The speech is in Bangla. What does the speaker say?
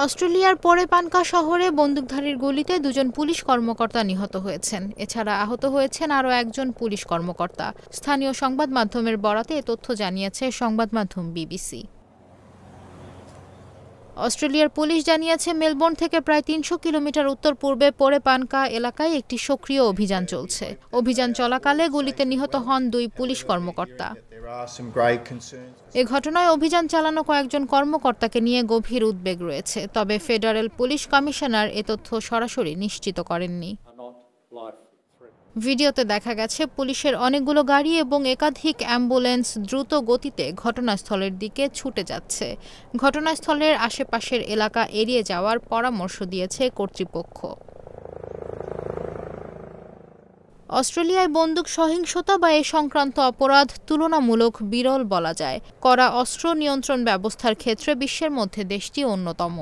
অস্ট্রেলিয়ার পোরেপানকা শহরে বন্দুকধারীর গুলিতে দুজন পুলিশ কর্মকর্তা নিহত হয়েছেন। এছাড়া আহত হয়েছেন আরও একজন পুলিশ কর্মকর্তা। স্থানীয় সংবাদ মাধ্যমের বরাতে এ তথ্য জানিয়েছে সংবাদ মাধ্যম বিবিসি। অস্ট্রেলিয়ার পুলিশ জানিয়েছে মেলবোর্ন থেকে প্রায় ৩০০ কিলোমিটার উত্তর পূর্বে পোরেপানকা এলাকায় একটি সক্রিয় অভিযান চলছে। অভিযান চলাকালে গুলিতে নিহত হন ২ পুলিশ কর্মকর্তা। এ ঘটনায় অভিযান চালানো কয়েকজন কর্মকর্তাকে নিয়ে গভীর উদ্বেগ রয়েছে। তবে ফেডারেল পুলিশ কমিশনার এ তথ্য সরাসরি নিশ্চিত করেননি। ভিডিওতে দেখা গেছে পুলিশের অনেকগুলো গাড়ি এবং একাধিক অ্যাম্বুলেন্স দ্রুত গতিতে ঘটনাস্থলের দিকে ছুটে যাচ্ছে। ঘটনাস্থলের আশেপাশের এলাকা এড়িয়ে যাওয়ার পরামর্শ দিয়েছে কর্তৃপক্ষ। অস্ট্রেলিয়ায় বন্দুক সহিংসতা বা এ সংক্রান্ত অপরাধ তুলনামূলক বিরল বলা যায়। কড়া অস্ত্র নিয়ন্ত্রণ ব্যবস্থার ক্ষেত্রে বিশ্বের মধ্যে দেশটি অন্যতম।